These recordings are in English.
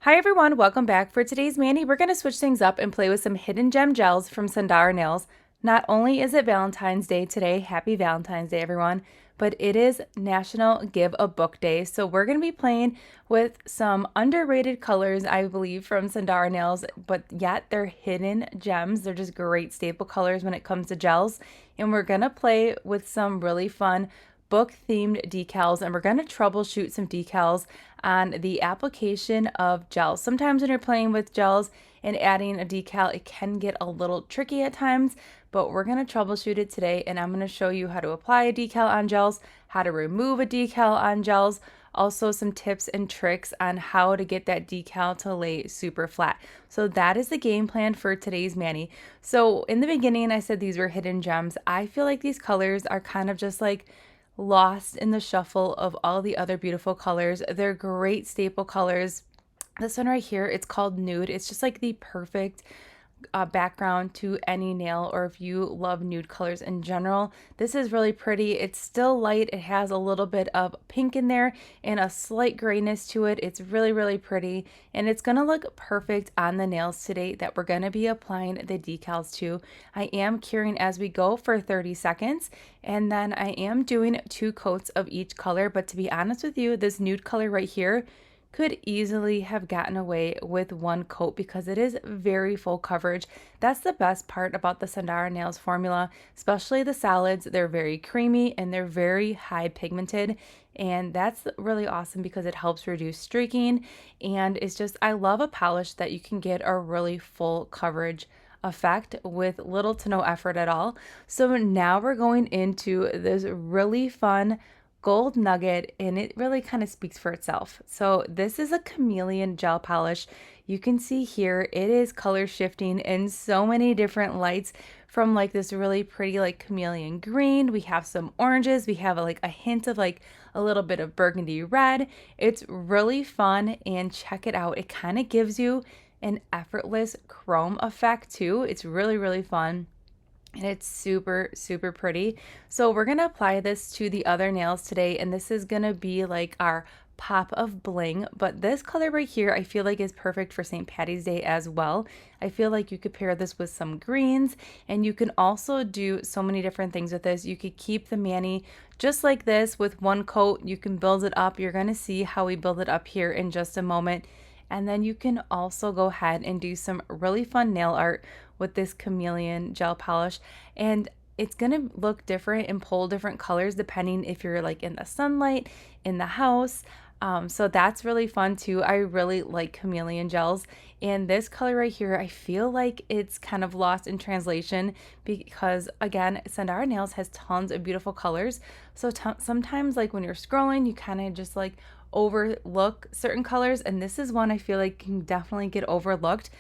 Hi everyone, welcome back. For today's Mandy, we're going to switch things up and play with some hidden gem gels from Sundara Nails. Not only is it Valentine's Day today, happy Valentine's Day everyone, but it is National Give a Book Day. So we're going to be playing with some underrated colors, I believe, from Sundara Nails, but yet they're hidden gems. They're just great staple colors when it comes to gels. And we're going to play with some really fun book themed decals, and we're going to troubleshoot some decals on the application of gels. Sometimes when you're playing with gels and adding a decal, it can get a little tricky at times, but we're going to troubleshoot it today, and I'm going to show you how to apply a decal on gels, how to remove a decal on gels, also some tips and tricks on how to get that decal to lay super flat. So that is the game plan for today's Manny. So in the beginning, I said these were hidden gems. I feel like these colors are kind of just like lost in the shuffle of all the other beautiful colors. They're great staple colors. This one right here, it's called Nude. It's just like the perfect background to any nail, or if you love nude colors in general. This is really pretty. It's still light. It has a little bit of pink in there and a slight grayness to it. It's really, really pretty, and it's going to look perfect on the nails today that we're going to be applying the decals to. I am curing as we go for 30 seconds, and then I am doing 2 coats of each color. But to be honest with you, this nude color right here could easily have gotten away with 1 coat because it is very full coverage. That's the best part about the Sundara Nails formula, especially the solids. They're very creamy and they're very high pigmented, and that's really awesome because it helps reduce streaking, and it's just, I love a polish that you can get a really full coverage effect with little to no effort at all. So now we're going into this really fun gold nugget, and it really kind of speaks for itself. So this is a Chameleon gel polish. You can see here it is color shifting in so many different lights, from like this really pretty like chameleon green, we have some oranges, we have like a hint of like a little bit of burgundy red. It's really fun, and check it out. It kind of gives you an effortless chrome effect too. It's really, really fun. And it's super, super pretty. So we're going to apply this to the other nails today, and this is going to be like our pop of bling. But this color right here, I feel like is perfect for St. Patty's Day as well. I feel like you could pair this with some greens, and you can also do so many different things with this. You could keep the mani just like this with 1 coat. You can build it up. You're going to see how we build it up here in just a moment. And then you can also go ahead and do some really fun nail art with this Chameleon gel polish, and it's gonna look different and pull different colors depending if you're like in the sunlight, in the house. So that's really fun too. I really like Chameleon gels, and this color right here, I feel like it's kind of lost in translation because again, Sundara Nails has tons of beautiful colors. So sometimes like when you're scrolling, you kind of just like overlook certain colors, and this is one I feel like can definitely get overlooked.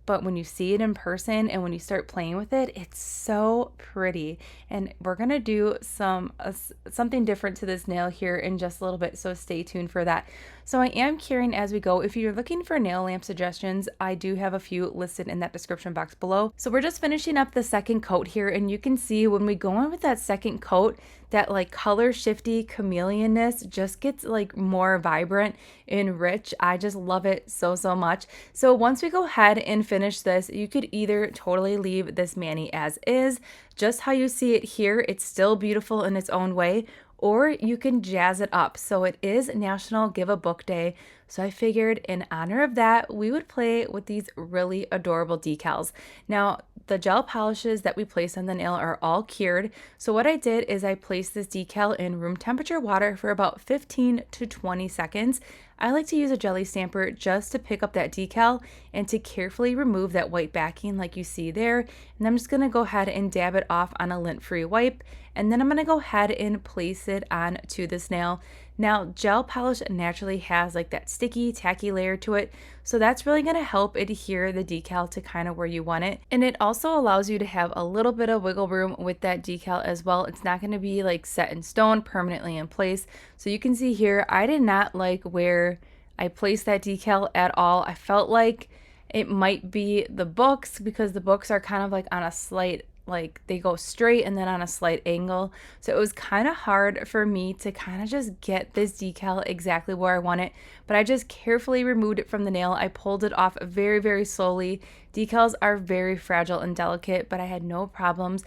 But when you see it in person and when you start playing with it, it's so pretty. And we're going to do something different to this nail here in just a little bit, so stay tuned for that. So I am curing as we go. If you're looking for nail lamp suggestions, I do have a few listed in that description box below. So we're just finishing up the second coat here, and you can see when we go on with that second coat, that like color shifty chameleonness just gets like more vibrant and rich. I just love it so, so much. So once we go ahead and finish this, you could either totally leave this mani as is, just how you see it here. It's still beautiful in its own way, or you can jazz it up. So it is National Give a Book Day, so I figured in honor of that, we would play with these really adorable decals. Now, the gel polishes that we place on the nail are all cured. So what I did is I placed this decal in room temperature water for about 15 to 20 seconds. I like to use a jelly stamper just to pick up that decal and to carefully remove that white backing like you see there. And I'm just going to go ahead and dab it off on a lint-free wipe. And then I'm going to go ahead and place it on to this nail. Now, gel polish naturally has like that sticky, tacky layer to it, so that's really going to help adhere the decal to kind of where you want it. And it also allows you to have a little bit of wiggle room with that decal as well. It's not going to be like set in stone, permanently in place. So you can see here, I did not like where I placed that decal at all. I felt like it might be the books, because the books are kind of like on a slight like they go straight and then on a slight angle. So it was kind of hard for me to kind of just get this decal exactly where I want it, but I just carefully removed it from the nail. I pulled it off very, very slowly. Decals are very fragile and delicate, but I had no problems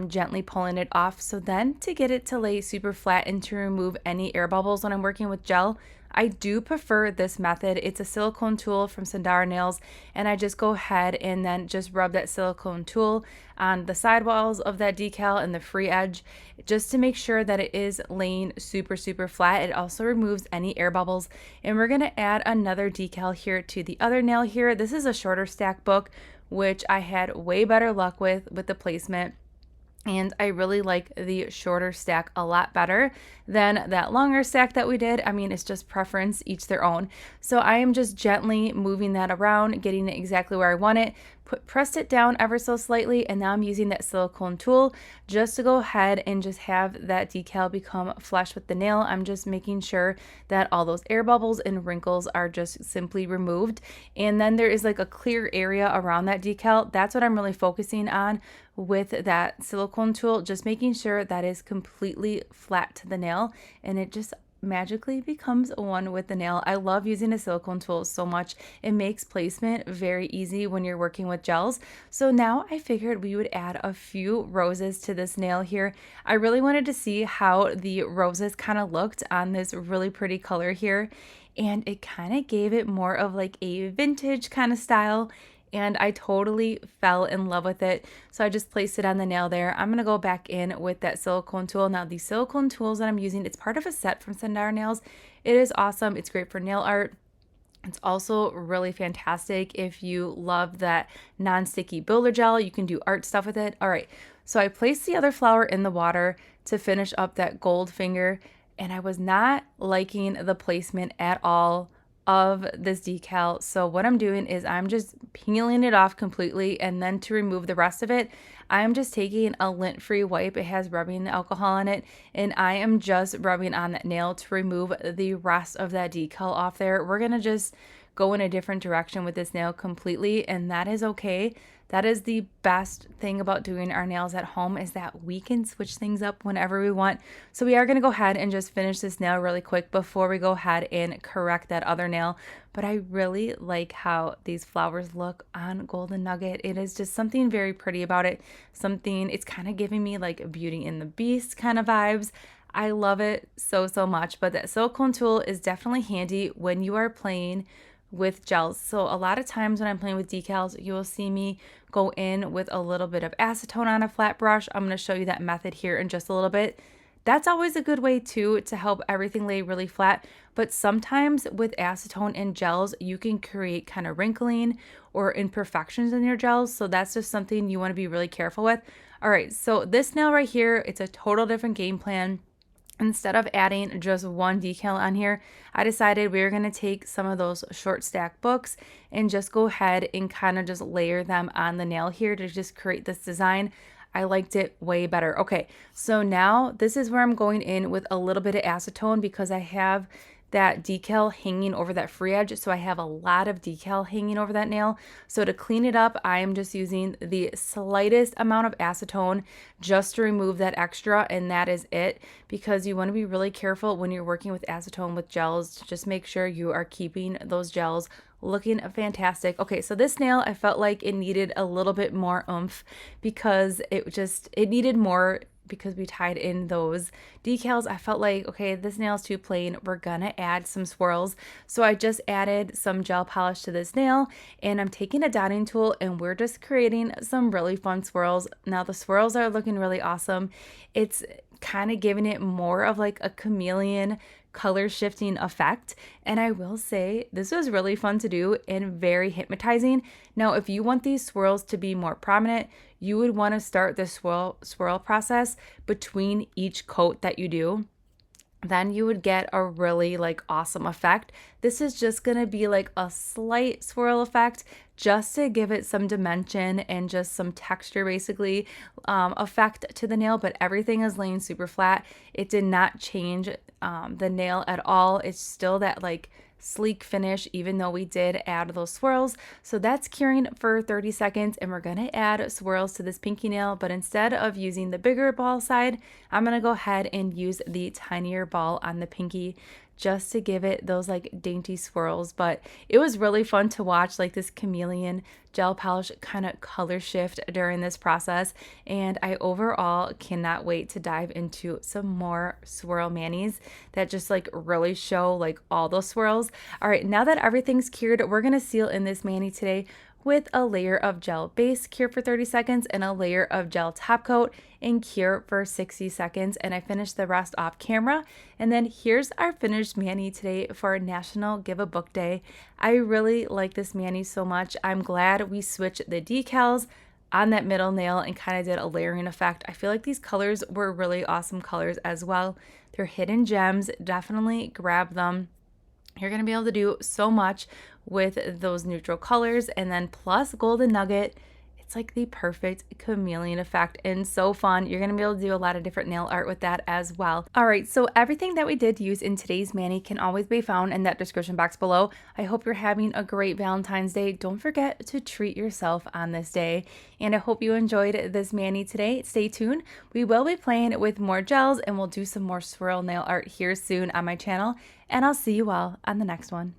gently pulling it off. So then to get it to lay super flat and to remove any air bubbles when I'm working with gel, I do prefer this method. It's a silicone tool from Sundara Nails, and I just go ahead and then just rub that silicone tool on the sidewalls of that decal and the free edge just to make sure that it is laying super, super flat. It also removes any air bubbles. And we're going to add another decal here to the other nail here. This is a shorter stack book, which I had way better luck with the placement. And I really like the shorter stack a lot better than that longer stack that we did. I mean, it's just preference, each their own. So I am just gently moving that around, getting it exactly where I want it. Pressed it down ever so slightly, and now I'm using that silicone tool just to go ahead and just have that decal become flush with the nail. I'm just making sure that all those air bubbles and wrinkles are just simply removed. And then there is like a clear area around that decal. That's what I'm really focusing on with that silicone tool, just making sure that is completely flat to the nail, and it just magically becomes one with the nail. I love using a silicone tool so much. It makes placement very easy when you're working with gels. So now I figured we would add a few roses to this nail here. I really wanted to see how the roses kind of looked on this really pretty color here, and it kind of gave it more of like a vintage kind of style. And I totally fell in love with it. So I just placed it on the nail there. I'm going to go back in with that silicone tool. Now, these silicone tools that I'm using, it's part of a set from Sundara Nails. It is awesome. It's great for nail art. It's also really fantastic if you love that non-sticky builder gel. You can do art stuff with it. All right, so I placed the other flower in the water to finish up that gold finger, and I was not liking the placement at all of this decal. So what I'm doing is I'm just peeling it off completely, and then to remove the rest of it, I'm just taking a lint-free wipe. It has rubbing alcohol on it, and I am just rubbing on that nail to remove the rest of that decal off there. We're gonna just go in a different direction with this nail completely, and that is okay. That is the best thing about doing our nails at home, is that we can switch things up whenever we want. So we are going to go ahead and just finish this nail really quick before we go ahead and correct that other nail. But I really like how these flowers look on Golden Nugget. It is just something very pretty about it. It's kind of giving me like Beauty and the Beast kind of vibes. I love it so, so much. But that silicone tool is definitely handy when you are playing with gels. So a lot of times when I'm playing with decals, you will see me go in with a little bit of acetone on a flat brush. I'm going to show you that method here in just a little bit. That's always a good way too to help everything lay really flat. But sometimes with acetone and gels, you can create kind of wrinkling or imperfections in your gels. So that's just something you want to be really careful with. All right, so this nail right here, it's a total different game plan. Instead of adding just one decal on here, I decided we were going to take some of those short stack books and just go ahead and kind of just layer them on the nail here to just create this design. I liked it way better. Okay, so now this is where I'm going in with a little bit of acetone because I have that decal hanging over that free edge. So I have a lot of decal hanging over that nail. So to clean it up, I am just using the slightest amount of acetone just to remove that extra, and that is it, because you want to be really careful when you're working with acetone with gels to just make sure you are keeping those gels looking fantastic. Okay, so this nail, I felt like it needed a little bit more oomph because it needed more because we tied in those decals. I felt like, okay, this nail is too plain. We're gonna add some swirls. So I just added some gel polish to this nail, and I'm taking a dotting tool and we're just creating some really fun swirls. Now the swirls are looking really awesome. It's kind of giving it more of like a chameleon color shifting effect, and I will say this was really fun to do and very hypnotizing. Now if you want these swirls to be more prominent, you would want to start the swirl process between each coat that you do. Then you would get a really like awesome effect. This is just gonna be like a slight swirl effect just to give it some dimension and just some texture basically effect to the nail, but everything is laying super flat. It did not change the nail at all. It's still that like sleek finish, even though we did add those swirls. So that's curing for 30 seconds, and we're gonna add swirls to this pinky nail, but instead of using the bigger ball side, I'm gonna go ahead and use the tinier ball on the pinky just to give it those like dainty swirls. But it was really fun to watch like this Chameleon gel polish kind of color shift during this process, and I overall cannot wait to dive into some more swirl manis that just like really show like all those swirls. All right, now that everything's cured, we're gonna seal in this mani today with a layer of gel base, cure for 30 seconds, and a layer of gel top coat and cure for 60 seconds. And I finished the rest off camera. And then here's our finished mani today for National Give a Book Day. I really like this mani so much. I'm glad we switched the decals on that middle nail and kind of did a layering effect. I feel like these colors were really awesome colors as well. They're hidden gems. Definitely grab them. You're going to be able to do so much with those neutral colors, and then plus golden nugget. It's like the perfect chameleon effect and so fun. You're going to be able to do a lot of different nail art with that as well. All right, so everything that we did use in today's mani can always be found in that description box below. I hope you're having a great Valentine's Day. Don't forget to treat yourself on this day. And I hope you enjoyed this mani today. Stay tuned. We will be playing with more gels, and we'll do some more swirl nail art here soon on my channel. And I'll see you all on the next one.